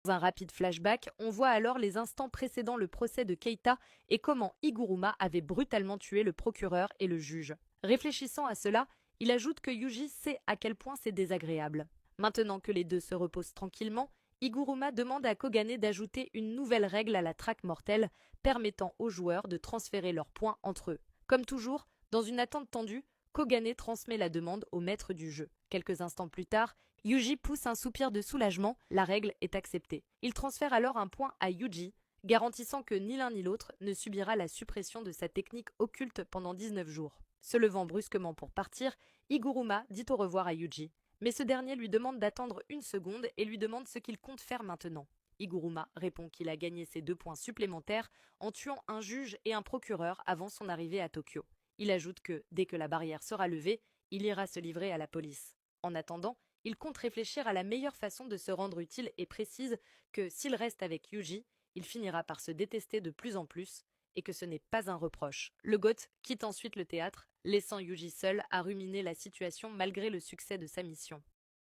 Dans un rapide flashback, on voit alors les instants précédant le procès de Keita et comment Iguruma avait brutalement tué le procureur et le juge. Réfléchissant à cela, il ajoute que Yuji sait à quel point c'est désagréable. Maintenant que les deux se reposent tranquillement, Iguruma demande à Kogane d'ajouter une nouvelle règle à la traque mortelle, permettant aux joueurs de transférer leurs points entre eux. Comme toujours, dans une attente tendue, Kogane transmet la demande au maître du jeu. Quelques instants plus tard, Yuji pousse un soupir de soulagement, la règle est acceptée. Il transfère alors un point à Yuji, garantissant que ni l'un ni l'autre ne subira la suppression de sa technique occulte pendant 19 jours. Se levant brusquement pour partir, Iguruma dit au revoir à Yuji. Mais ce dernier lui demande d'attendre une seconde et lui demande ce qu'il compte faire maintenant. Iguruma répond qu'il a gagné ses 2 points supplémentaires en tuant un juge et un procureur avant son arrivée à Tokyo. Il ajoute que, dès que la barrière sera levée, il ira se livrer à la police. En attendant, il compte réfléchir à la meilleure façon de se rendre utile et précise que s'il reste avec Yuji, il finira par se détester de plus en plus et que ce n'est pas un reproche. Le GOAT quitte ensuite le théâtre, laissant Yuji seul à ruminer la situation malgré le succès de sa mission.